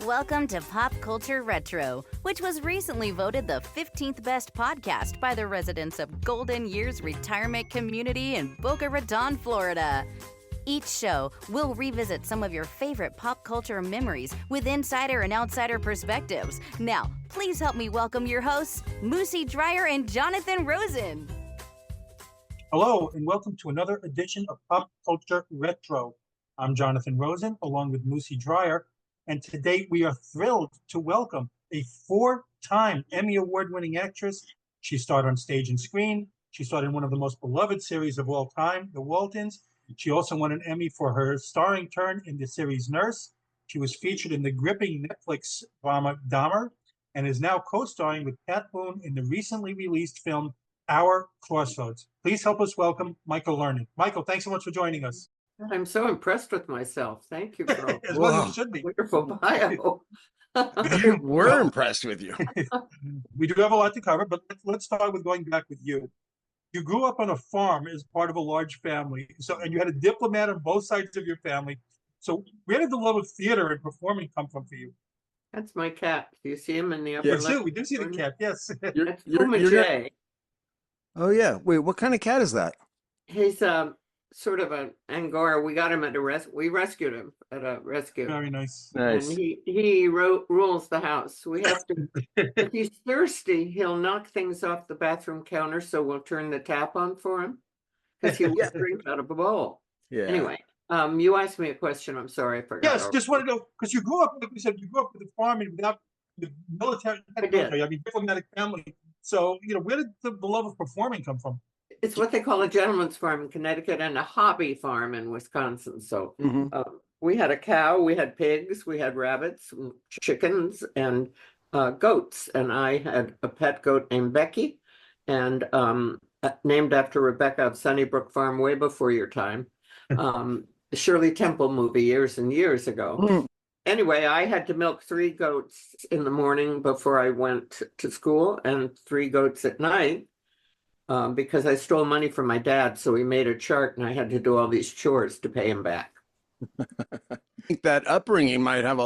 Welcome to Pop Culture Retro, which was recently voted the 15th best podcast by the residents of Golden Years Retirement Community in Boca Raton, Florida. Each show will revisit some of your favorite pop culture memories with insider and outsider perspectives. Now, please help me welcome your hosts, Moosie Drier and Jonathan Rosen. Hello, and welcome to another edition of Pop Culture Retro. I'm Jonathan Rosen, along with Moosie Drier, and today we are thrilled to welcome a four-time Emmy Award-winning actress. She starred on stage and screen. She starred in one of the most beloved series of all time, The Waltons. She also won an Emmy for her starring turn in the series Nurse. She was featured in the gripping Netflix drama Dahmer, and is now co-starring with Pat Boone in the recently released film Our Crossroads. Please help us welcome Michael Lerner. Michael, thanks so much for joining us. I'm so impressed with myself. Thank you for As well as you should be. wonderful bio. We're impressed with you. We do have a lot to cover, but let's start with going back with you. You grew up on a farm as part of a large family, and you had a diplomat on both sides of your family. So where did the love of theater and performing come from for you? That's my cat. Do you see him in the upper Yes, left? we do see the cat, yes. That's Puma J. Oh yeah. Wait, what kind of cat is that? He's sort of an Angora. We got him at we rescued him at a rescue. Very nice. Nice. And he rules the house. We have to, if he's thirsty, he'll knock things off the bathroom counter, so we'll turn the tap on for him because he will drink out of a bowl. Yeah. Anyway, you asked me a question. I'm sorry, I forgot. Yes, just want to know, because you grew up, like we said, you grew up with a farm and without the military, diplomatic family. So, where did the love of performing come from? It's what they call a gentleman's farm in Connecticut and a hobby farm in Wisconsin. So we had a cow, we had pigs, we had rabbits, chickens, and goats. And I had a pet goat named Becky, and named after Rebecca of Sunnybrook Farm way before your time. The Shirley Temple movie years and years ago. Anyway, I had to milk 3 goats in the morning before I went to school and 3 goats at night. Because I stole money from my dad, so he made a chart and I had to do all these chores to pay him back. I think that upbringing might have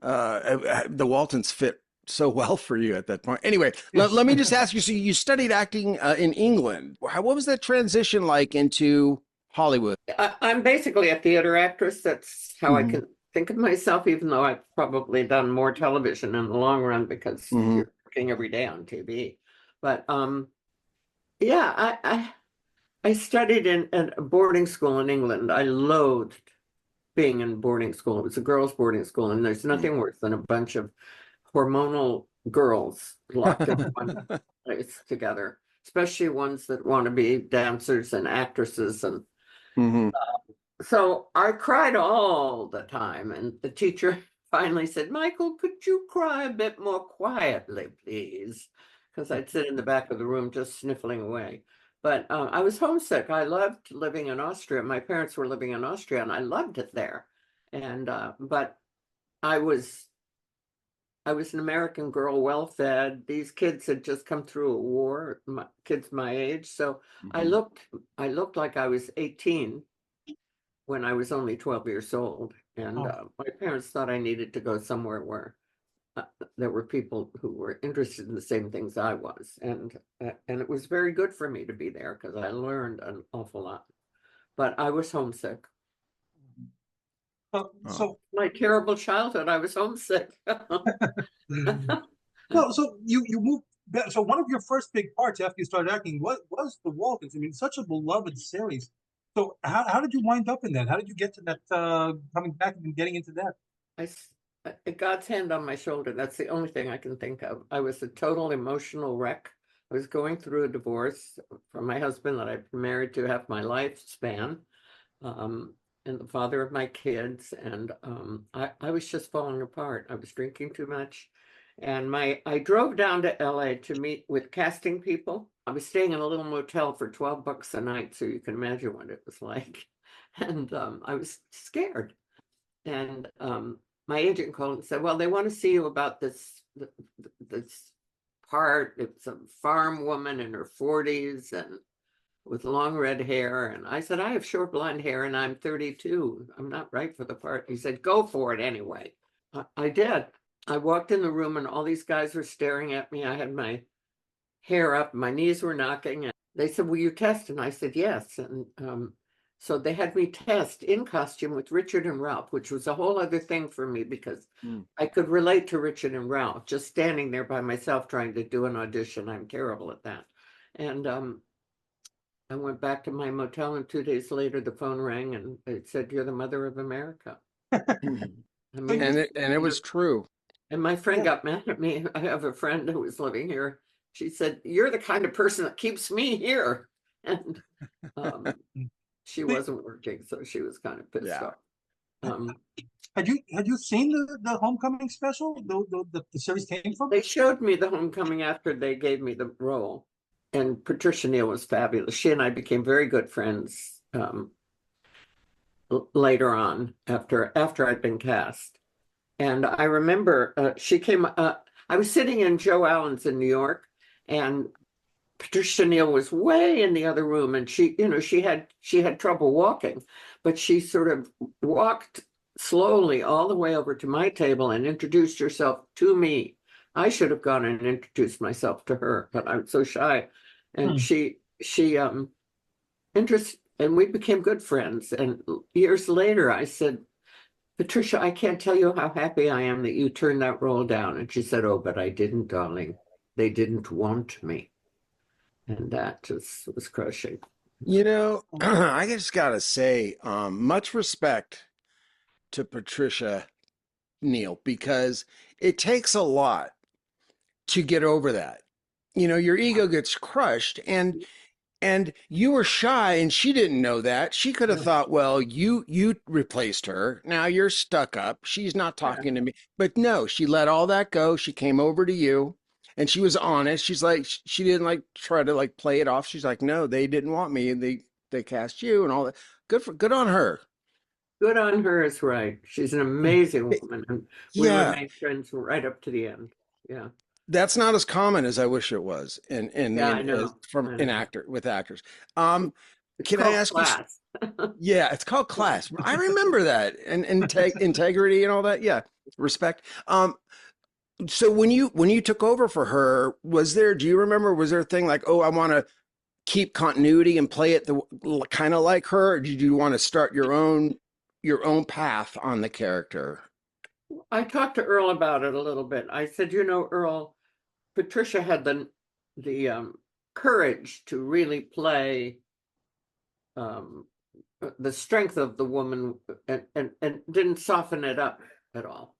the Waltons fit so well for you at that point. Anyway, let me just ask you, so you studied acting in England. What was that transition like into Hollywood? I'm basically a theater actress. That's how I can think of myself, even though I've probably done more television in the long run because you're working every day on TV. But yeah, I studied in a boarding school in England. I loathed being in boarding school. It was a girls' boarding school, and there's nothing worse than a bunch of hormonal girls locked in one place together, especially ones that want to be dancers and actresses. And so I cried all the time, and the teacher finally said, "Michael, could you cry a bit more quietly, please?" Because I'd sit in the back of the room just sniffling away. But I was homesick. I loved living in Austria. My parents were living in Austria, and I loved it there. And but I was an American girl, well-fed. These kids had just come through a war, kids my age. So I looked like I was 18 when I was only 12 years old. And my parents thought I needed to go somewhere where there were people who were interested in the same things I was, and it was very good for me to be there because I learned an awful lot. But I was homesick. So my terrible childhood, I was homesick. Well, so you moved back. So one of your first big parts after you started acting was The Waltons. I mean, such a beloved series. So how did you wind up in that? How did you get to that, coming back and getting into that? God's hand on my shoulder. That's the only thing I can think of. I was a total emotional wreck. I was going through a divorce from my husband that I've been married to half my lifespan, and the father of my kids. And I was just falling apart. I was drinking too much. And I drove down to LA to meet with casting people. I was staying in a little motel for $12 a night, so you can imagine what it was like. And I was scared. And my agent called and said, "Well, they want to see you about this part. It's a farm woman in her 40s and with long red hair." And I said, "I have short blonde hair and I'm 32. I'm not right for the part." He said, "Go for it anyway." I did. I walked in the room and all these guys were staring at me. I had my hair up, my knees were knocking, and they said, "Will you test?" And I said, "Yes." And so they had me test in costume with Richard and Ralph, which was a whole other thing for me because I could relate to Richard and Ralph just standing there by myself trying to do an audition. I'm terrible at that. And I went back to my motel, and 2 days later, the phone rang and it said, "You're the mother of America." I mean, And it was true. and my friend got mad at me. I have a friend who was living here. She said, "You're the kind of person that keeps me here." And she wasn't working, so she was kind of pissed off. Had you seen the Homecoming special? The series came from? They showed me the Homecoming after they gave me the role, and Patricia Neal was fabulous. She and I became very good friends later on after I'd been cast. And I remember she came. I was sitting in Joe Allen's in New York, and Patricia Neal was way in the other room, and she had trouble walking, but she sort of walked slowly all the way over to my table and introduced herself to me. I should have gone and introduced myself to her, but I was so shy. And she interested, and we became good friends. And years later, I said, "Patricia, I can't tell you how happy I am that you turned that role down." And she said, "Oh, but I didn't, darling. They didn't want me." And that just was crushing. I just gotta say, much respect to Patricia Neal, because it takes a lot to get over that. Your ego gets crushed, and you were shy, and she didn't know that. She could have thought, well, you replaced her. Now you're stuck up. She's not talking to me. But no, she let all that go. She came over to you, and she was honest. She's like, she didn't try to play it off. She's like, no, they didn't want me, and they cast you and all that. Good on her. Good on her is right. She's an amazing woman, and we remained friends right up to the end. Yeah. That's not as common as I wish it was I know. With actors. It's Can I ask class. Yeah, it's called class. I remember that, and integrity and all that. Yeah, respect. So when you took over for her, do you remember, was there a thing like, oh, I want to keep continuity and play it kind of like her, or did you want to start your own path on the character? I talked to Earl about it a little bit. I said, Earl, Patricia had the courage to really play the strength of the woman and didn't soften it up at all.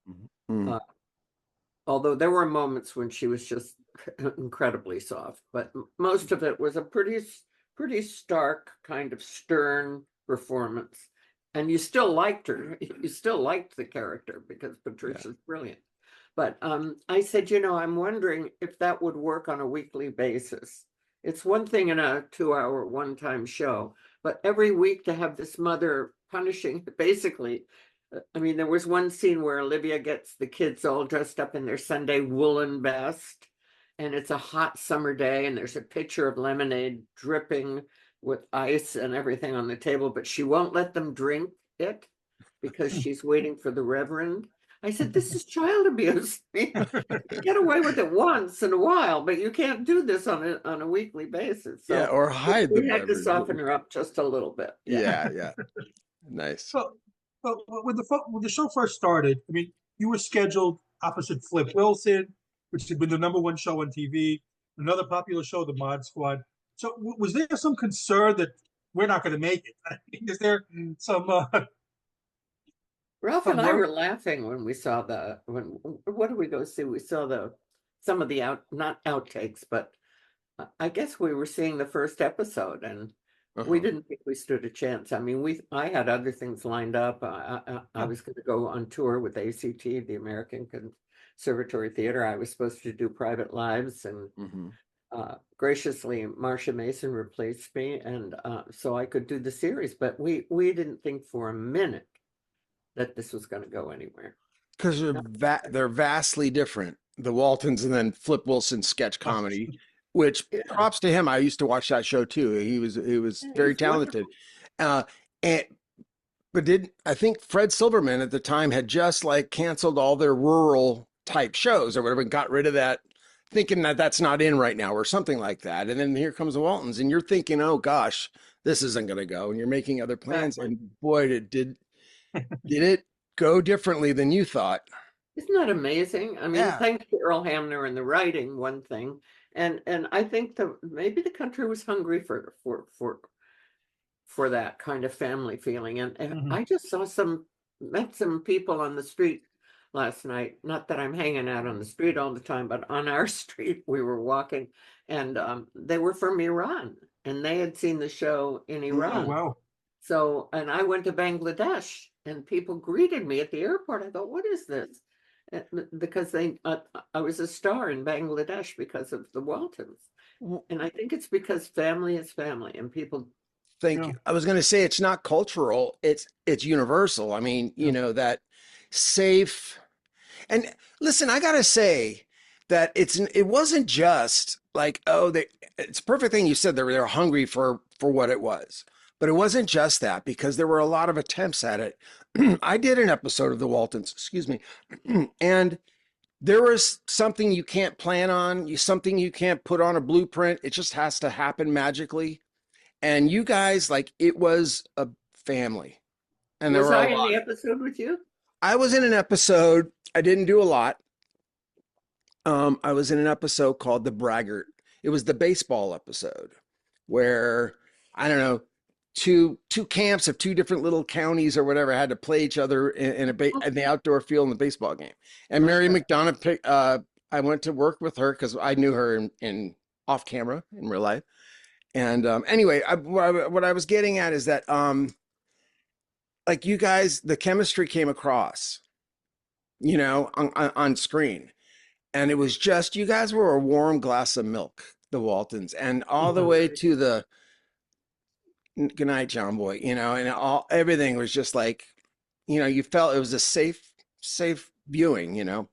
Although there were moments when she was just incredibly soft, but most of it was a pretty stark, kind of stern performance. And you still liked her. You still liked the character because Patricia's brilliant. But I said, I'm wondering if that would work on a weekly basis. It's one thing in a 2-hour one-time show, but every week to have this mother punishing, basically. I mean, there was one scene where Olivia gets the kids all dressed up in their Sunday woolen vest, and it's a hot summer day, and there's a pitcher of lemonade dripping with ice and everything on the table, but she won't let them drink it because she's waiting for the reverend. I said, this is child abuse. You get away with it once in a while, but you can't do this on a weekly basis. So or hide the we had to soften her up just a little bit. Yeah. Nice. So when the show first started, I mean, you were scheduled opposite Flip Wilson, which had been the #1 show on TV, another popular show, The Mod Squad. So was there some concern that we're not going to make it? I mean, is there some... Ralph and I were laughing when we saw what did we go see? We saw some of the not outtakes, but I guess we were seeing the first episode, and we didn't think we stood a chance. I mean, I had other things lined up. I was going to go on tour with ACT, the American Conservatory Theater. I was supposed to do Private Lives, and graciously, Marcia Mason replaced me, and so I could do the series. But we didn't think for a minute that this was going to go anywhere. Because they're vastly different. The Waltons and then Flip Wilson sketch comedy, which props to him. I used to watch that show too. He was very talented. But I think Fred Silverman at the time had just like canceled all their rural type shows or whatever and got rid of that, thinking that that's not in right now or something like that. And then here comes the Waltons, and you're thinking, oh gosh, this isn't going to go, and you're making other plans. Exactly. And boy, did it go differently than you thought? Isn't that amazing? I mean, Yeah. thanks to Earl Hamner and the writing, one thing, and I think that maybe the country was hungry for that kind of family feeling. And Mhm. I just met some people on the street last night. Not that I'm hanging out on the street all the time, but on our street we were walking, and they were from Iran, and they had seen the show in Oh, Iran. wow. So, and I went to Bangladesh, and people greeted me at the airport. I thought, what is this? Because I was a star in Bangladesh because of the Waltons. And I think it's because family is family, and people. Thank Yeah. you. I was going to say it's not cultural, it's universal. I mean, you know, that safe. And listen, I got to say that it wasn't just like, oh, it's a perfect thing you said, they're hungry for what it was. But it wasn't just that, because there were a lot of attempts at it. I did an episode of the Waltons, excuse me, and there was something you can't plan on, something you can't put on a blueprint. It just has to happen magically. And you guys, like, it was a family. And there Was were I a in lot. the episode with you? I was in an episode, I didn't do a lot. I was in an episode called The Braggart. It was the baseball episode where, I don't know, two camps of two different little counties or whatever had to play each other in the outdoor field in the baseball game. And Mary McDonough, I went to work with her because I knew her in off camera in real life. And anyway, what I was getting at is that like you guys, the chemistry came across, you know, on screen. And it was just, you guys were a warm glass of milk, the Waltons, and all the way to the good night, John Boy, you know, and everything was just like, you know, you felt it was a safe viewing, you know.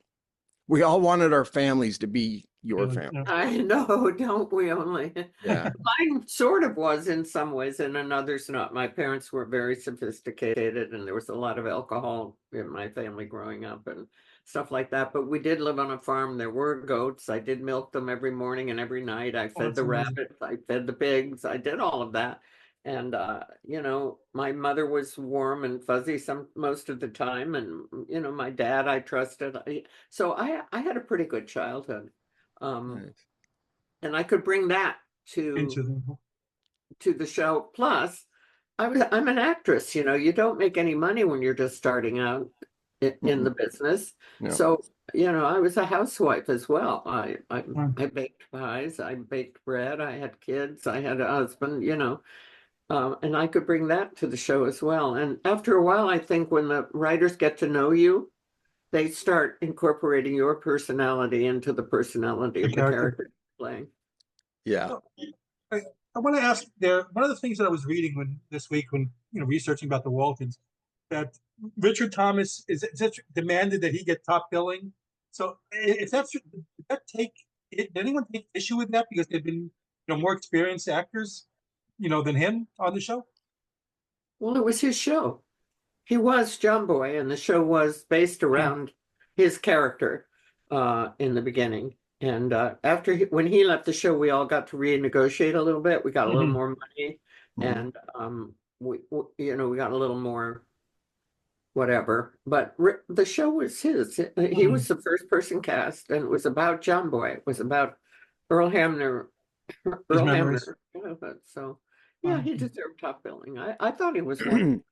We all wanted our families to be your Really, family. yeah. I know, don't we only? Yeah. Mine sort of was in some ways, and in others not. My parents were very sophisticated, and there was a lot of alcohol in my family growing up and stuff like that. But we did live on a farm. There were goats. I did milk them every morning and every night. I fed that's the amazing. rabbits. I fed the pigs. I did all of that. And you know, my mother was warm and fuzzy most of the time, and you know, my dad I trusted. So I had a pretty good childhood. Nice. And I could bring that Into to the show. Plus, I'm an actress. You know, you don't make any money when you're just starting out in the business. No. So you know, I was a housewife as well. I Mm. baked pies, I baked bread, I had kids, I had a husband. You know, and I could bring that to the show as well. And after a while, I think when the writers get to know you, they start incorporating your personality into the personality of the character you're playing. Yeah. So, I want to ask there, one of the things that I was reading this week when, you know, researching about the Waltons, that Richard Thomas is demanded that he get top billing. So if that's, did anyone take issue with that because they've been, you know, more experienced actors, you know, than him on the show? Well, it was his show. He was John Boy, and the show was based around his character in the beginning. And when he left the show, we all got to renegotiate a little bit. We got a little more money, and we you know, we got a little more whatever. But the show was his. He was the first person cast, and it was about John Boy. It was about Earl Hamner. Earl memories. Hamner. You know, but so yeah, he deserved top billing. I thought he was one.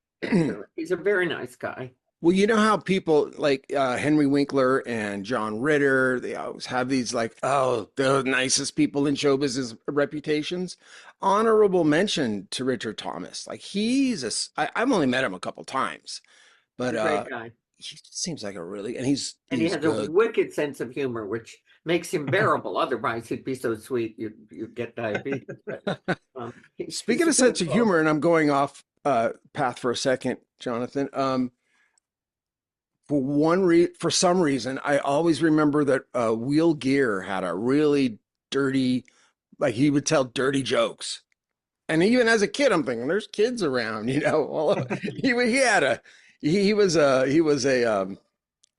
He's a very nice guy. Well, you know how people like Henry Winkler and John Ritter, they always have these like, oh, the nicest people in show business reputations. Honorable mention to Richard Thomas. Like I've only met him a couple times, but He's a great guy. he seems like and he has good. a wicked sense of humor, which makes him bearable. Otherwise, he'd be so sweet you'd get diabetes. But, Speaking of sense of humor, and I'm going off path for a second, Jonathan. For some reason, I always remember that Will Gear had a really dirty, like he would tell dirty jokes. And even as a kid, I'm thinking there's kids around, you know. Well, he had a he was a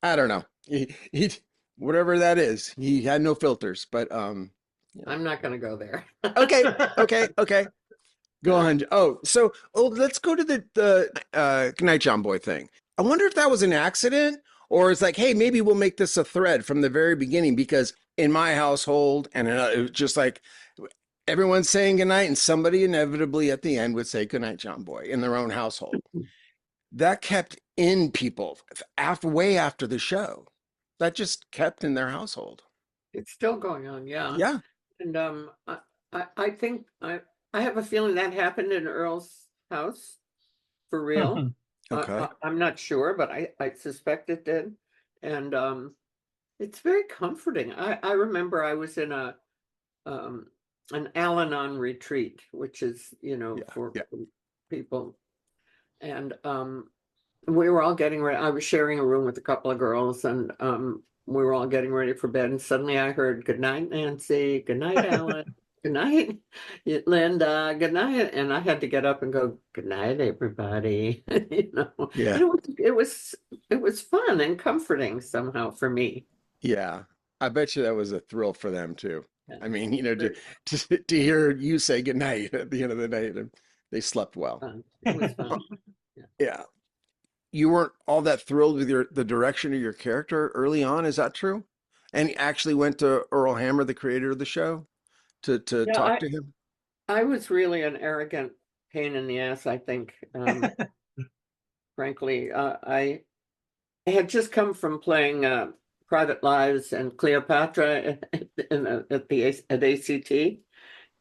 I don't know. He whatever that is. He had no filters, but I'm not going to go there. okay. Go on. Let's go to the Good Night John Boy thing. I wonder if that was an accident or it's like, hey, maybe we'll make this a thread from the very beginning because in my household and it was just like everyone's saying goodnight and somebody inevitably at the end would say goodnight, John Boy in their own household. That kept in people way after the show. That just kept in their household. It's still going on, yeah. Yeah. And I think I have a feeling that happened in Earl's house for real. Okay. I'm not sure, but I suspect it did. And it's very comforting. I remember I was in an Al-Anon retreat, which is, for people. And we were all getting ready. I was sharing a room with a couple of girls, and we were all getting ready for bed. And suddenly I heard, "Good night, Nancy. Good night, Alan. Good night, Linda. Good night." And I had to get up and go, "Good night, everybody." Yeah. And it was fun and comforting somehow for me. Yeah. I bet you that was a thrill for them too. I mean, to hear you say goodnight at the end of the night, and they slept well. It was fun. Yeah. You weren't all that thrilled with the direction of your character early on, is that true? And he actually went to Earl Hammer, the creator of the show, to talk to him? I was really an arrogant pain in the ass, I think. Frankly, I had just come from playing Private Lives and Cleopatra at ACT,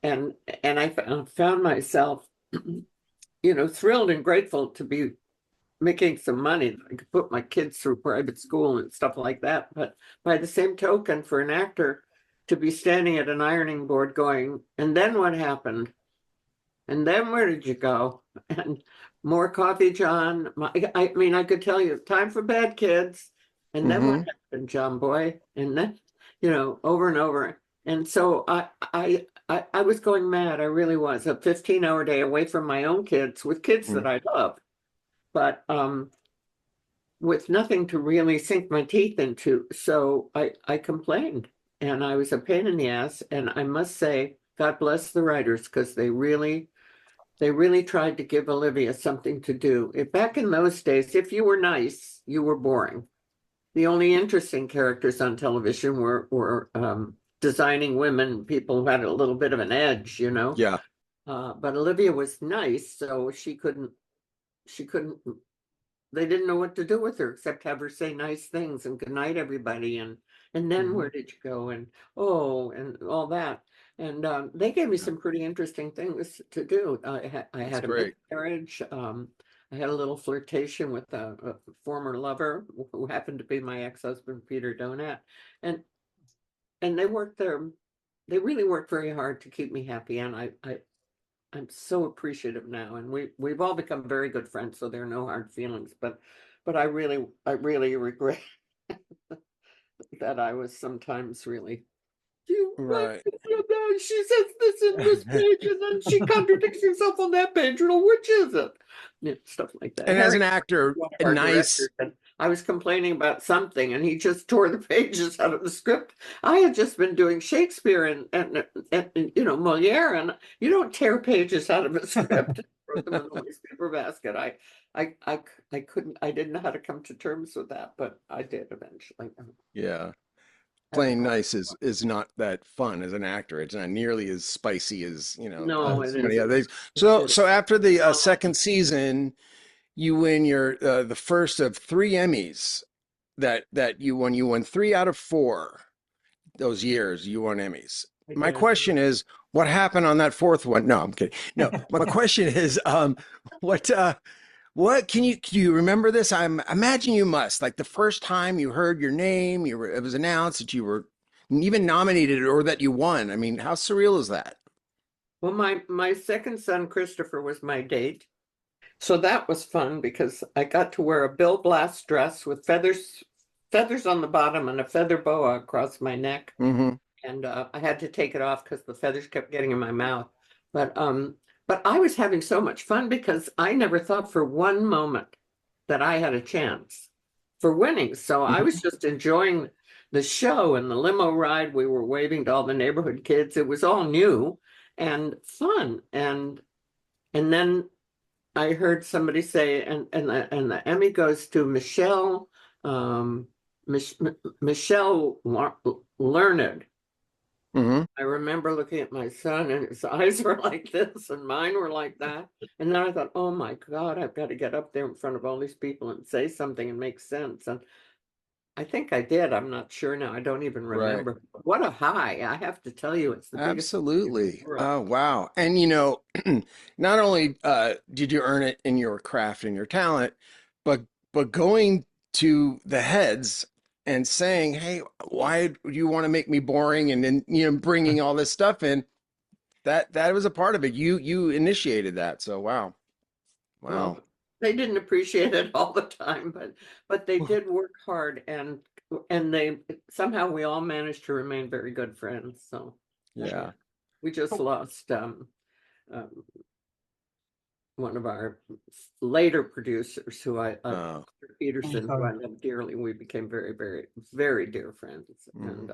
and I found myself, thrilled and grateful to be making some money. I could put my kids through private school and stuff like that. But by the same token, for an actor to be standing at an ironing board going, "And then what happened? And then where did you go? And more coffee, John." I mean, I could tell you, "Time for bed, kids." And then what happened, John Boy? And then, over and over. And so I was going mad. I really was. A 15-hour day away from my own kids with kids that I love, but with nothing to really sink my teeth into. So I complained, and I was a pain in the ass. And I must say, God bless the writers, because they really tried to give Olivia something to do. Back in those days, if you were nice, you were boring. The only interesting characters on television were designing women, people who had a little bit of an edge, Yeah. But Olivia was nice, so she couldn't, they didn't know what to do with her except have her say nice things and good night, everybody. And then where did you go? And and all that. And they gave me some pretty interesting things to do. I had a miscarriage. I had a little flirtation with a former lover who happened to be my ex-husband, Peter Donat. And they really worked very hard to keep me happy. And I'm so appreciative now. And we've all become very good friends, so there are no hard feelings. But I really regret that I was sometimes really, Right. she says this in this page, and then she contradicts herself on that page. Which is it? Stuff like that. And as an actor, nice. I was complaining about something, and he just tore the pages out of the script. I had just been doing Shakespeare and Moliere, and you don't tear pages out of a script. Throw them in the waste paper basket. I couldn't. I didn't know how to come to terms with that, but I did eventually. Yeah. Playing nice is not that fun as an actor. It's not nearly as spicy as, No, so many other things. So after the second season, you win the first of 3 Emmys that you won. You won 3 out of 4 those years. You won Emmys. My question is, what happened on that 4th one? No, I'm kidding. No, my question is, what do you remember this? I imagine you must. Like the first time you heard your name, it was announced that you were even nominated or that you won. I mean, how surreal is that? Well, my second son, Christopher, was my date. So that was fun because I got to wear a Bill Blass dress with feathers on the bottom and a feather boa across my neck. And I had to take it off because the feathers kept getting in my mouth. But but I was having so much fun because I never thought for one moment that I had a chance for winning. So I was just enjoying the show and the limo ride. We were waving to all the neighborhood kids. It was all new and fun. And then I heard somebody say, and the Emmy goes to Michelle, Michelle Learned. Mm-hmm. I remember looking at my son and his eyes were like this and mine were like that. And then I thought, oh my God, I've got to get up there in front of all these people and say something and make sense. And I think I did. I'm not sure now. I don't even remember. Right. What a high. I have to tell you, it's the biggest. Absolutely. Oh, wow. And, you know, not only did you earn it in your craft and your talent, but going to the heads and saying, hey, why do you want to make me boring? And then, you know, bringing all this stuff in, that was a part of it. You initiated that. So, wow. Wow. Well, they didn't appreciate it all the time, but they did work hard, and they somehow we all managed to remain very good friends. So yeah, we just lost one of our later producers, who Peterson, who I love dearly. We became very, very, very dear friends, and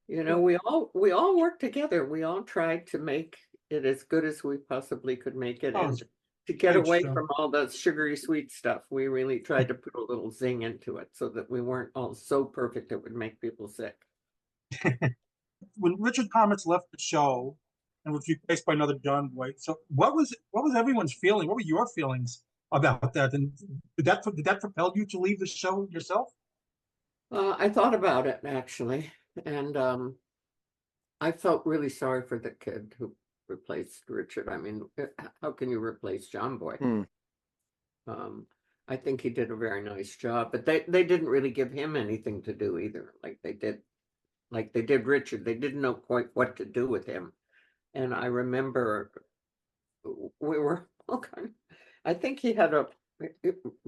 you know, we all worked together. We all tried to make it as good as we possibly could make it, and to get away from all the sugary sweet stuff, we really tried to put a little zing into it so that we weren't all so perfect it would make people sick. When Richard Thomas left the show and was replaced by another John Boy, so what was everyone's feeling? What were your feelings about that? And did that propel you to leave the show yourself? I thought about it actually, and I felt really sorry for the kid who replaced Richard. I mean, how can you replace John Boy? I think he did a very nice job, but they didn't really give him anything to do either. Like they did Richard. They didn't know quite what to do with him. And I remember we were I think he had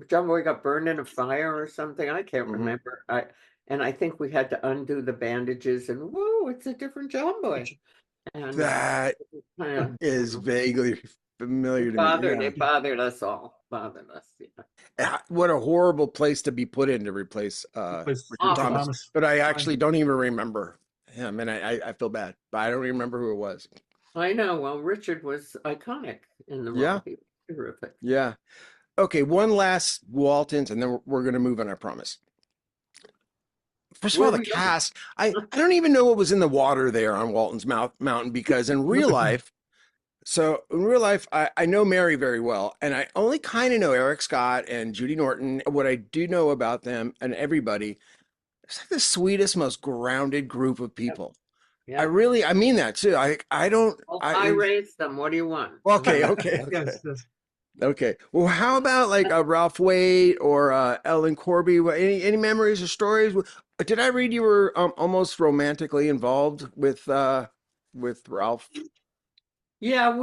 John Boy got burned in a fire or something. I can't remember. I think we had to undo the bandages, and whoa, it's a different John Boy. And that is vaguely familiar to me. It bothered us all. Yeah. What a horrible place to be put in to replace Richard Thomas. But I actually don't even remember him, and I feel bad, but I don't remember who it was. I know. Well, Richard was iconic in the role. He was terrific. Yeah. Okay, one last Waltons, and then we're going to move on, I promise. First of all, the cast, I don't even know what was in the water there on Walton's Mountain, because in real life, I know Mary very well, and I only kind of know Eric Scott and Judy Norton. What I do know about them and everybody, it's like the sweetest, most grounded group of people. Yeah. I mean that too. I raised them. What do you want? Okay. Okay. Well, how about like Ralph Waite or Ellen Corby? Any memories or stories? Did I read you were almost romantically involved with Ralph? Yeah,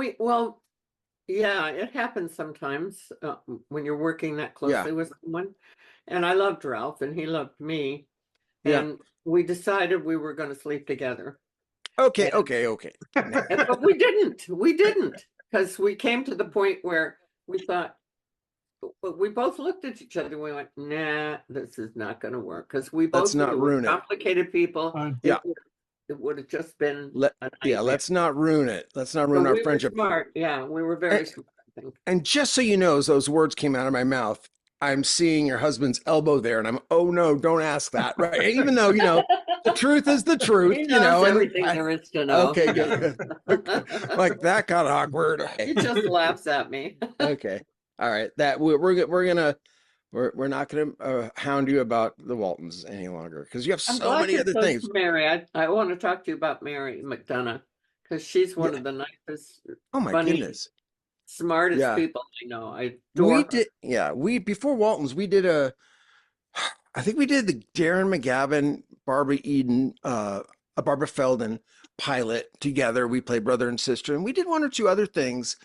it happens sometimes when you're working that closely with someone. And I loved Ralph, and he loved me, and we decided we were going to sleep together. Okay. But we didn't, because we came to the point where we thought, we both looked at each other and we went, nah, this is not going to work, because we both were complicated people. It would have just been let's not ruin it. Let's not ruin our friendship. Smart. Yeah, we were very smart, I think. And just so you know, as those words came out of my mouth, I'm seeing your husband's elbow there, and oh no, don't ask that, right? Even though, you know, the truth is the truth, he knows everything there is to know. Okay, good. Like that got awkward. He just laughs at me. Okay, all right. That we're not gonna hound you about the Waltons any longer, because you have so many other things. Mary, I want to talk to you about Mary McDonough, because she's one of the nicest, goodness, smartest people I know. I adore her. Before Waltons, I think we did the Darren McGavin, Barbara Eden, Barbara Feldon pilot together. We played brother and sister, and we did one or two other things.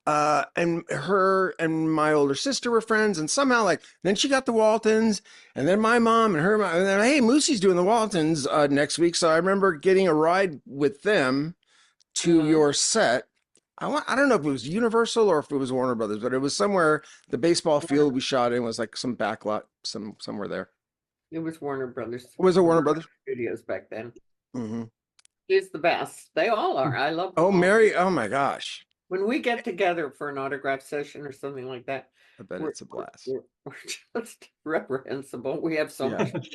And her and my older sister were friends, and somehow then she got the Waltons, and then my mom and her mom, and then, hey, Moosie's doing the Waltons next week. So I remember getting a ride with them to your set. I don't know if it was Universal or if it was Warner Brothers, but it was somewhere. The baseball field we shot in was like some backlot, somewhere there. It was Warner Brothers. Was it Warner Brothers? Studios back then. Mm-hmm. He's the best. They all are. I love them Oh, all. Mary! Oh my gosh! When we get together for an autograph session or something like that, I bet it's a blast. we're just reprehensible. We have so much.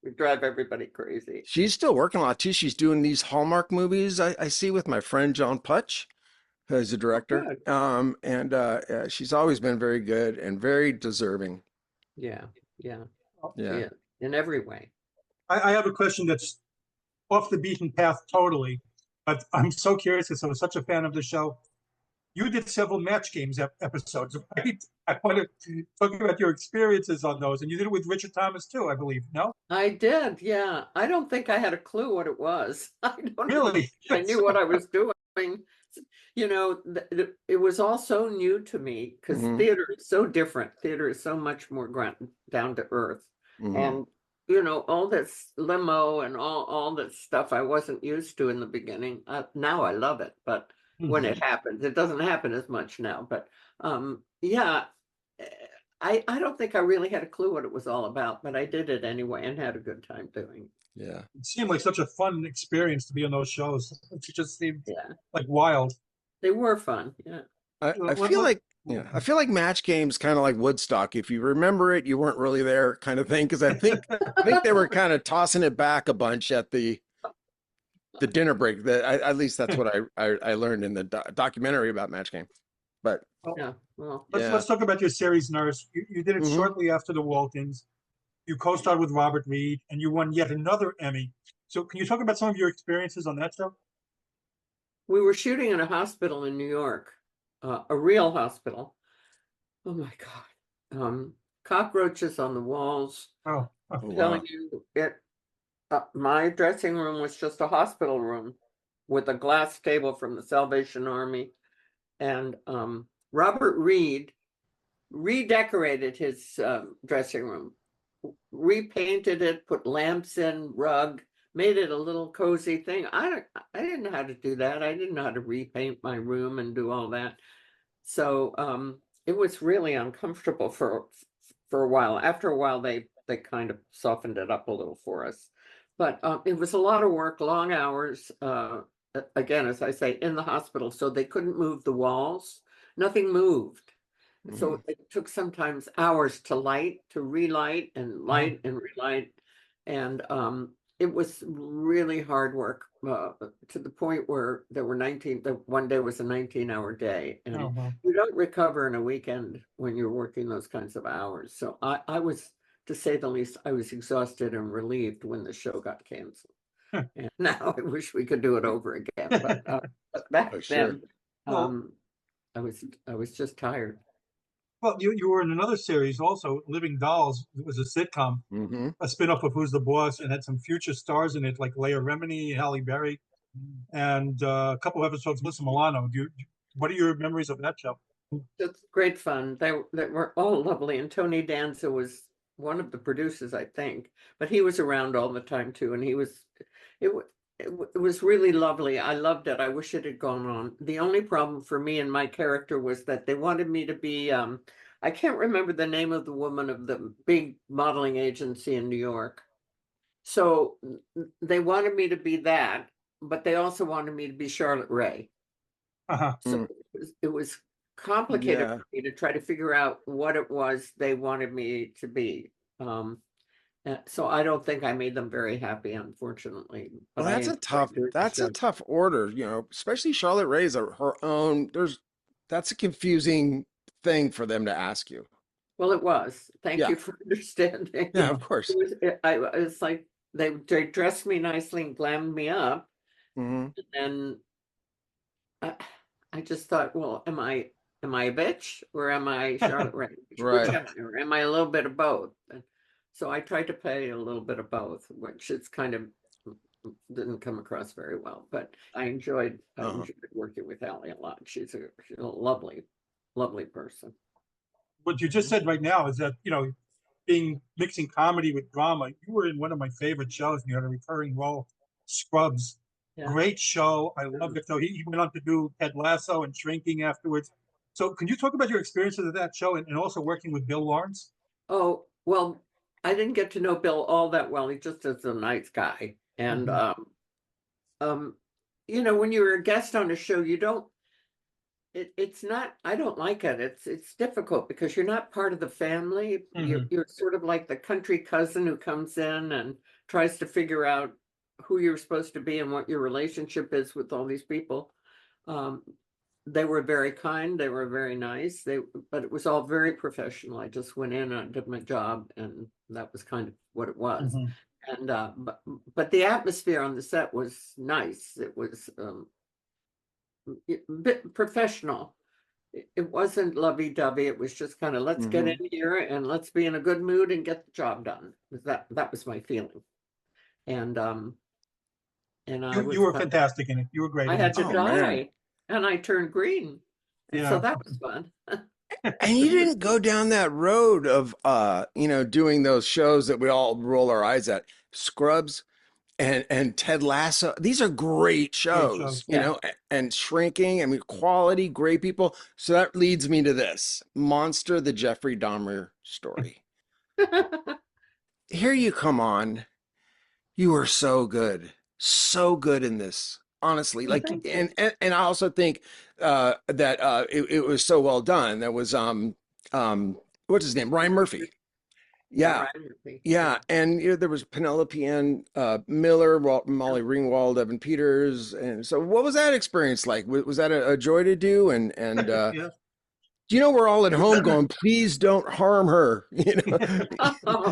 We drive everybody crazy. She's still working a lot too. She's doing these Hallmark movies. I see with my friend John Putch, who's a director. She's always been very good and very deserving. Yeah. Yeah. In every way. I have a question that's off the beaten path totally, but I'm so curious because I was such a fan of the show. You did several Match Games episodes, right? I want to talk about your experiences on those, and you did it with Richard Thomas too, I believe. No, I did. Yeah. I don't think I had a clue what it was. I don't really. I knew what I was doing. You know, it was all so new to me because theater is so different. Theater is so much more down to earth. And, you know, all this limo and all that stuff I wasn't used to in the beginning. Now I love it. But when it happens, it doesn't happen as much now. But yeah, I don't think I really had a clue what it was all about, but I did it anyway and had a good time doing it. Yeah. It seemed like such a fun experience to be on those shows. It just seemed like wild. They were fun. Yeah. I feel like I feel like Match Games kind of like Woodstock. If you remember it, you weren't really there, kind of thing. Because I think they were kind of tossing it back a bunch at the dinner break. At least that's what I learned in the documentary about Match Game. But Yeah. Well, let's talk about your series, Nurse. You did it shortly after the Waltons. You co-starred with Robert Reed, and you won yet another Emmy. So, can you talk about some of your experiences on that show? we were shooting in a hospital in New York, a real hospital. Oh my God. Cockroaches on the walls. Oh, I'm telling you, my dressing room was just a hospital room with a glass table from the Salvation Army. And Robert Reed redecorated his dressing room, repainted it, put lamps in, rug, made it a little cozy thing. I didn't know how to do that. I didn't know how to repaint my room and do all that. So it was really uncomfortable for a while. After a while, they kind of softened it up a little for us. But it was a lot of work, long hours. Again, as I say, in the hospital, so they couldn't move the walls. Nothing moved. So it took sometimes hours to relight and light and relight. And it was really hard work to the point where there were one day was a 19-hour day. And you don't recover in a weekend when you're working those kinds of hours. So I was, to say the least, I was exhausted and relieved when the show got canceled. And now I wish we could do it over again. But back then, I was just tired. Well, you were in another series also, Living Dolls. It was a sitcom, a spin-off of Who's the Boss, and had some future stars in it, like Leah Remini, Halle Berry, and a couple of episodes with Melissa Milano. What are your memories of that show? It's great fun. They were all lovely. And Tony Danza was one of the producers, I think, but he was around all the time too. And it was really lovely. I loved it. I wish it had gone on. The only problem for me and my character was that they wanted me to be, I can't remember the name of the woman of the big modeling agency in New York. So they wanted me to be that, but they also wanted me to be Charlotte Rae. So it was complicated for me to try to figure out what it was they wanted me to be. So I don't think I made them very happy, unfortunately. But well, that's a tough order, especially Charlotte Rae's her own. That's a confusing thing for them to ask you. Well, it was. Thank you for understanding. Yeah, of course. It's like they dressed me nicely and glammed me up, and then I just thought, well, am I a bitch or am I Charlotte Rae? Right. Or am I a little bit of both? So I tried to play a little bit of both, which it's kind of didn't come across very well. But I enjoyed working with Halle a lot. She's a lovely, lovely person. What you just said right now is that, mixing comedy with drama. You were in one of my favorite shows, and you had a recurring role, Scrubs. Great show. I loved it. So he went on to do Ted Lasso and Shrinking afterwards. So can you talk about your experiences of that show and also working with Bill Lawrence? Oh, well, I didn't get to know Bill all that well. He just is a nice guy. And you know, when you're a guest on a show, you don't it's not, I don't like it. It's difficult because you're not part of the family. You're sort of like the country cousin who comes in and tries to figure out who you're supposed to be and what your relationship is with all these people. They were very kind, they were very nice, but it was all very professional. I just went in and did my job, and that was kind of what it was. And but the atmosphere on the set was nice. It was a bit professional. It wasn't lovey-dovey. It was just kind of, let's get in here and let's be in a good mood and get the job done. That was my feeling. And you were fantastic in it. You were great. I had to die, man. and I turned green. Yeah. So that was fun. And you didn't go down that road of you know, doing those shows that we all roll our eyes at, Scrubs and Ted Lasso. These are great shows, you know, and Shrinking. I mean, quality, great people. So that leads me to this Monster, the Jeffrey Dahmer story. Here you come on. You were so good in this. Honestly, like, and I also think that it was so well done. That was what's his name, Ryan Murphy. Yeah, and you know, there was Penelope Ann Miller, Molly Ringwald, Evan Peters, and so what was that experience like? Was that a joy to do? And you know, we're all at home going, please don't harm her, you know,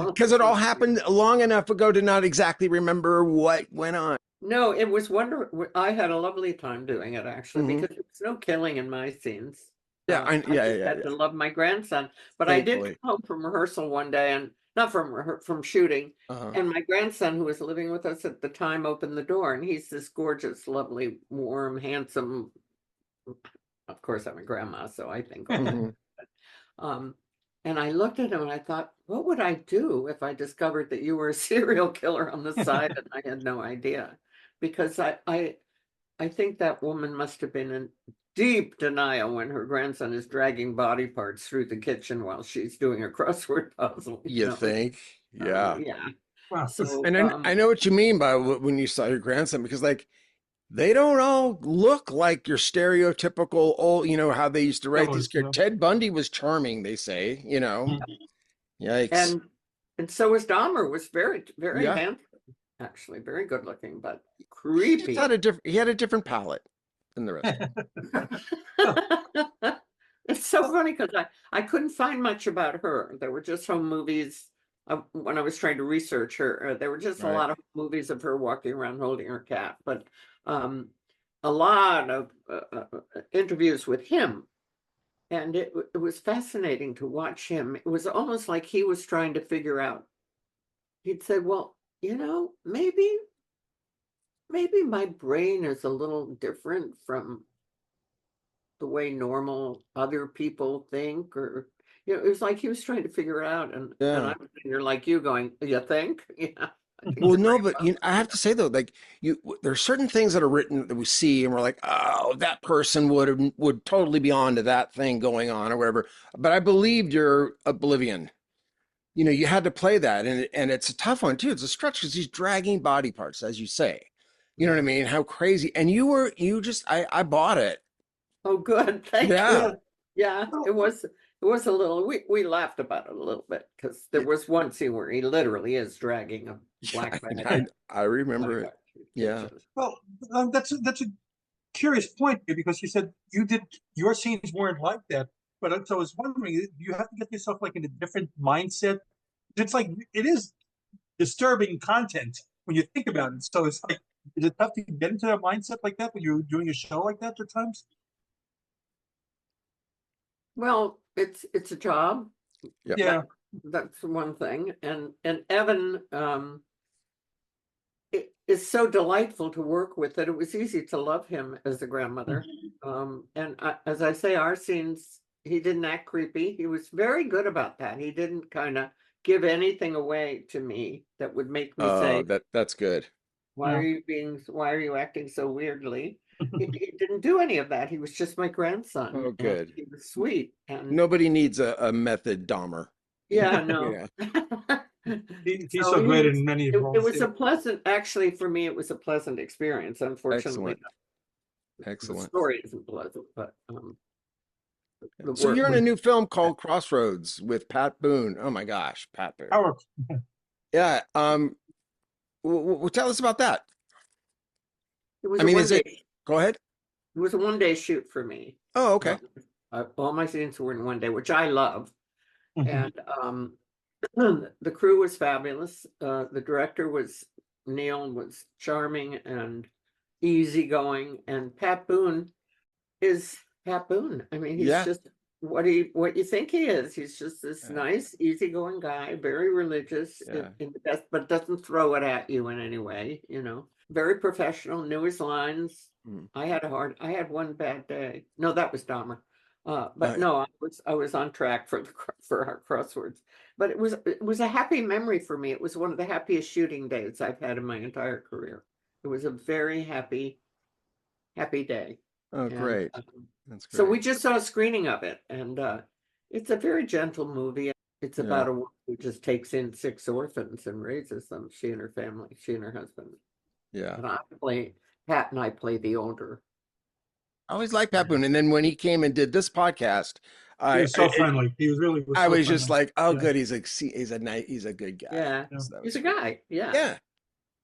because it all happened long enough ago to not exactly remember what went on. No, it was wonderful. I had a lovely time doing it, actually, because there was no killing in my scenes. Yeah, I just had to love my grandson. But Thankfully. I did come home from rehearsal one day, and not from shooting, and my grandson, who was living with us at the time, opened the door, and he's this gorgeous, lovely, warm, handsome. Of course, I'm a grandma, so I think all that. And I looked at him and I thought, what would I do if I discovered that you were a serial killer on the side and I had no idea? Because I think that woman must have been in deep denial when her grandson is dragging body parts through the kitchen while she's doing a crossword puzzle. You think? Yeah. Yeah. Wow. So, And I know what you mean by when you saw your grandson, because like, they don't all look like your stereotypical old, you know, how they used to write these characters. Ted Bundy was charming, they say, you know. Yikes. And so was Dahmer, was very, very handsome, actually, very good looking, but creepy. He had a different palette than the rest. It's so funny because I couldn't find much about her. There were just home movies when I was trying to research her. There were just a lot of movies of her walking around holding her cat, but a lot of interviews with him. And it was fascinating to watch him. It was almost like he was trying to figure out. He'd say, well, you know, maybe my brain is a little different from the way normal other people think, or, you know, it was like he was trying to figure it out. And I'm sitting there like you going, you think? Yeah. Well, no, but I have to say though, like there are certain things that are written that we see and we're like, oh, that person would totally be on to that thing going on or whatever. But I believed your Oblivion. You know, you had to play that, and it's a tough one too. It's a stretch because he's dragging body parts, as you say. You know what I mean? How crazy! And I bought it. Oh, good, thank you. Yeah, it was a little. We laughed about it a little bit because there was one scene where he literally is dragging a black bag. I remember it. Yeah. Well, that's a curious point here, because you said your scenes weren't like that. But so I was wondering, you have to get yourself like in a different mindset. It's like, it is disturbing content when you think about it. So it's like, is it tough to get into that mindset like that when you're doing a show like that at times? Well, it's a job. Yeah. That's one thing. And Evan it is so delightful to work with that it was easy to love him as a grandmother. As I say, our scenes, he didn't act creepy. He was very good about that. He didn't kind of give anything away to me that would make me say, that's good. Why Yeah. why are you acting so weirdly? He didn't do any of that. He was just my grandson, Oh, and good. he was sweet. And Nobody needs a method Dahmer. yeah, no. Yeah. He's So so he great was, in many it roles. was a pleasant, actually, for me, it was a pleasant experience. Unfortunately, Excellent. the Excellent. story isn't pleasant, but the So work you're in was. a new film called Crossroads with Pat Boone. Oh my gosh, Pat Boone. Our, Yeah. Tell us about that. It was I a mean, one is day. it? Go ahead. It was a 1 day shoot for me. Oh, okay. All my scenes were in 1 day, which I love. Mhm. And the crew was fabulous. The director was Neil, was charming and easygoing, and Pat Boone is Pat Boone. I mean, he's Yeah. just what you think he is. He's just this Yeah. nice, easygoing guy, very religious Yeah. in the best, but doesn't throw it at you in any way. Very professional, knew his lines. Mm. I had one bad day. No, that was Dahmer. But yeah. no, I was on track for Our Crossroads. But it was a happy memory for me. It was one of the happiest shooting days I've had in my entire career. It was a very happy day. Oh, And great. That's so we great. just saw a screening of it, and it's a very gentle movie. It's Yeah. about a woman who just takes in 6 orphans and raises them. She and her family, she and her husband. Yeah. And Pat and I play the older. I always liked Pat Boone. And then when he came and did this podcast, He was so friendly. He was really I so was just friendly. like, oh, Yeah. good. He's a good guy. Yeah, So that he's was a great. guy. Yeah, Yeah.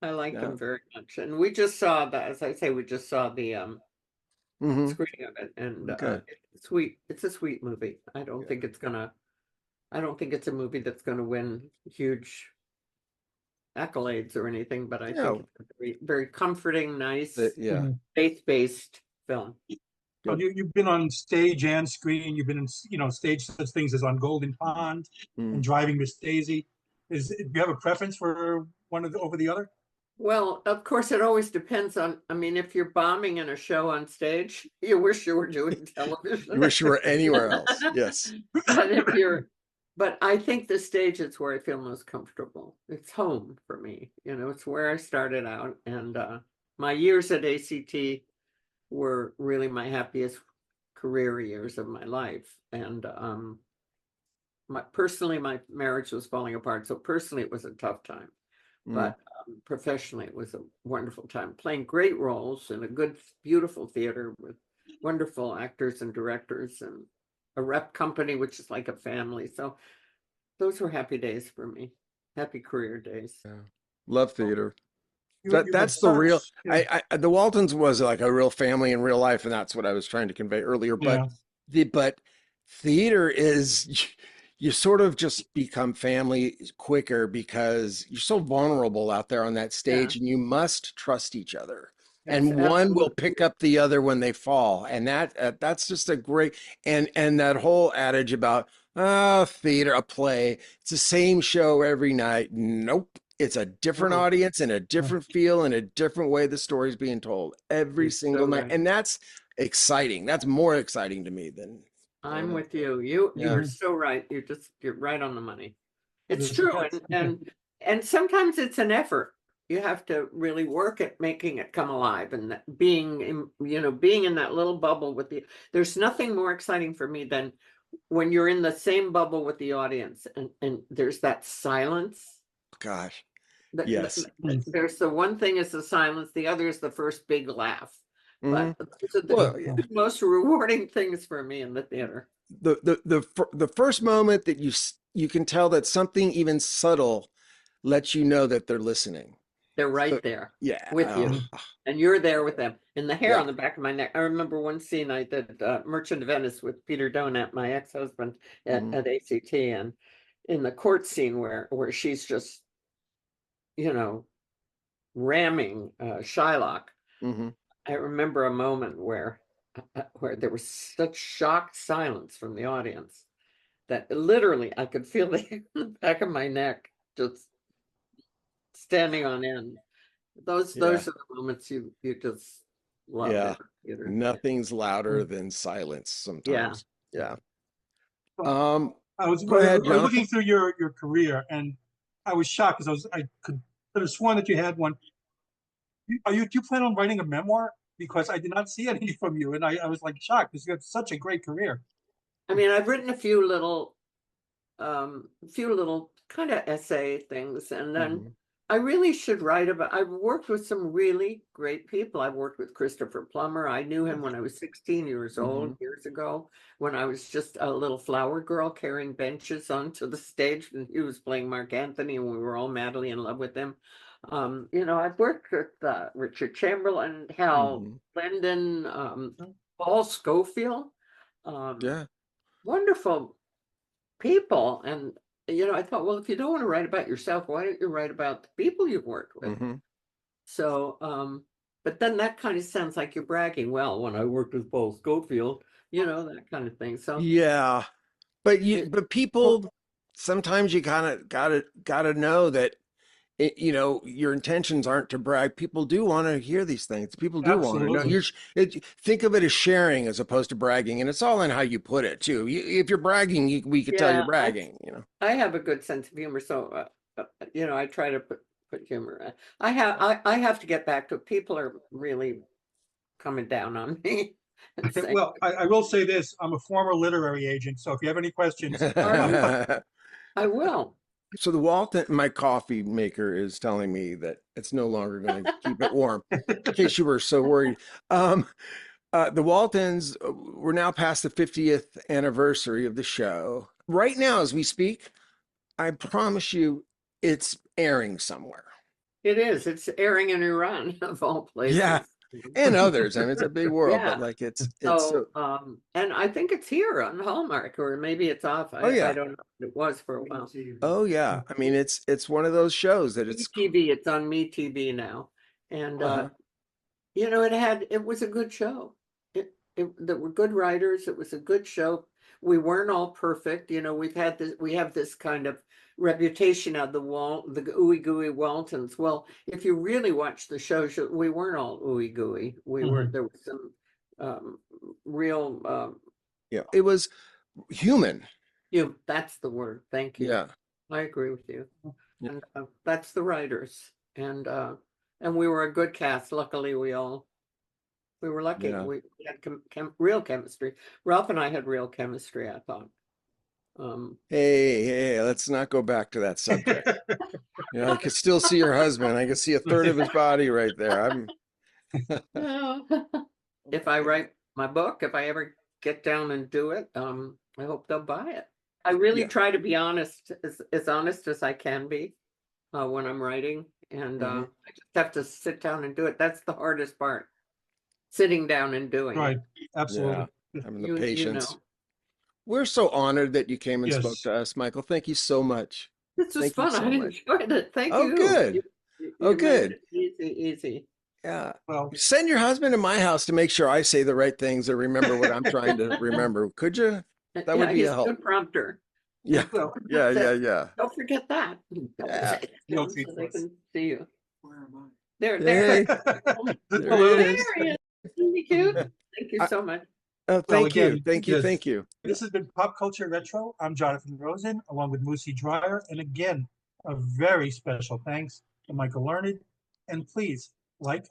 I liked Yeah. him very much. And we just saw that, as I say, we just saw the Mhm. screening of it, and Okay. it's sweet. It's a sweet movie. I don't Yeah. think it's a movie that's gonna win huge accolades or anything, but I No. think it's a very, very comforting, nice, Yeah. Mhm. faith-based film. So you've been on stage and screen. You've been in, stage such things as on Golden Pond Mm. and Driving Miss Daisy. Do you have a preference for one over the other? Well, of course, it always depends on, I mean, if you're bombing in a show on stage, you wish you were doing television. You wish you were anywhere else. Yes. But I think the stage is where I feel most comfortable. It's home for me. It's where I started out. And my years at ACT were really my happiest career years of my life. And personally, my marriage was falling apart. So personally, it was a tough time. Mm. But professionally, it was a wonderful time, playing great roles in a good, beautiful theater with wonderful actors and directors and a rep company, which is like a family. So those were happy days for me, happy career days. Yeah. Love theater. You've That's been the real. such- yeah. The Waltons was like a real family in real life, and that's what I was trying to convey earlier. But but theater is you sort of just become family quicker because you're so vulnerable out there on that stage, and you must trust each other. Yes, And one will absolutely. pick up the other when they fall, and that's just a great and that whole adage about theater, a play, it's the same show every night. Nope. It's a different No. audience and a different feel and a different way the story's being told every You're single so night. right. And that's exciting. That's more exciting to me than I'm with you. You Yeah. are so right. You're right on the money. It's Yes, true. yes. And sometimes it's an effort. You have to really work at making it come alive, and being in that little bubble there's nothing more exciting for me than when you're in the same bubble with the audience and there's that silence. gosh. The- Yes. There's the one thing is the silence, the other is the first big laugh. Mhm. But those are the Well, yeah. most rewarding things for me in the theater. The first moment that you can tell that something even subtle lets you know that they're listening. They're right So- there Yeah. with you, Oh, and you're there with them. And the hair Yeah. on the back of my neck. I remember one scene I did Merchant of Venice with Peter Donat, my ex-husband Mhm. at ACT, and in the court scene where she's just, ramming Shylock. Mhm. I remember a moment where there was such shocked silence from the audience that literally I could feel the hair on the back of my neck just standing on end. Those Yeah. are the moments you just love. Yeah. in theater. Nothing's louder than silence sometimes. Yeah. I was Go ahead, looking Jonathan. through your career, and I was shocked because I could have sworn that you had one you plan on writing a memoir? Because I did not see any from you, and I was like shocked because you have such a great career. I mean, I've written a few little kind of essay things, and then I really should write about. I've worked with some really great people. I've worked with Christopher Plummer. I knew him when I was 16 years old, years ago, when I was just a little flower girl carrying benches onto the stage, and he was playing Mark Anthony, and we were all madly in love with him. I've worked with Richard Chamberlain, Hal Linden, Paul Schofield, wonderful people. And I thought, well, if you don't want to write about yourself, why don't you write about the people you've worked with? So, but then that kind of sounds like you're bragging. Well, when I worked with Paul Schofield, that kind of thing. So yeah, but people sometimes you gotta know that your intentions aren't to brag. People do want to hear these things. People do want to know. Think of it as sharing as opposed to bragging, and it's all in how you put it too. If you're bragging, we could tell you're bragging. I have a good sense of humor, so I try to put humor. I have to get back to it. People are really coming down on me. Well, I will say this: I'm a former literary agent, so if you have any questions, I will. So the Walton, my coffee maker, is telling me that it's no longer going to keep it warm. In case you were so worried, the Waltons, we're now past the 50th anniversary of the show. Right now, as we speak, I promise you, it's airing somewhere. It is. It's airing in Iran, of all places. Yeah, and others. I mean, it's a big world, but like it's so. And I think it's here on Hallmark, or maybe it's off. I don't know. It was for a while. Oh yeah, I mean it's one of those shows that it's TV. It's on MeTV now, and it was a good show. There were good writers. It was a good show. We weren't all perfect. We have this kind of reputation of the ooey gooey Waltons. Well, if you really watch the show, we weren't all ooey gooey. We were. There was some real. It was human. That's the word. Thank you. Yeah, I agree with you. And that's the writers, and we were a good cast. Luckily, we were lucky. Yeah. We had real chemistry. Ralph and I had real chemistry, I thought. Hey, let's not go back to that subject. I could still see your husband. I could see a third of his body right there. If I write my book, if I ever get down and do it, I hope they'll buy it. I really try to be honest, as honest as I can be when I'm writing. And I just have to sit down and do it. That's the hardest part. Sitting down and doing right. it. Absolutely. Having the patience. We're so honored that you came and spoke to us, Michael. Thank you so much. This was fun. I enjoyed it. Thank you. Oh, good. You good. Easy. Yeah. Well, send your husband to my house to make sure I say the right things or remember what I'm trying to remember. Could you? That would be a help. Good prompter. Yeah. Well, yeah. Don't forget that. Yeah. So they can see you. Where am I? There. There it is. Isn't he cute? Thank you so much. Oh, thank you. Thank you. This has been Pop Culture Retro. I'm Jonathan Rosen, along with Moosie Drier. And again, a very special thanks to Michael Learned. And please like,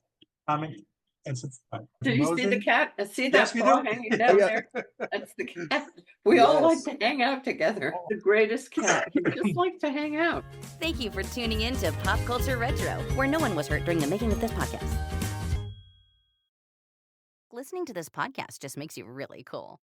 comment, and subscribe. Do you see the cat? See that Yes, we paw do. hanging down there? That's the cat. We all like to hang out together. The greatest cat. He just likes to hang out. Thank you for tuning in to Pop Culture Retro, where no one was hurt during the making of this podcast. Listening to this podcast just makes you really cool.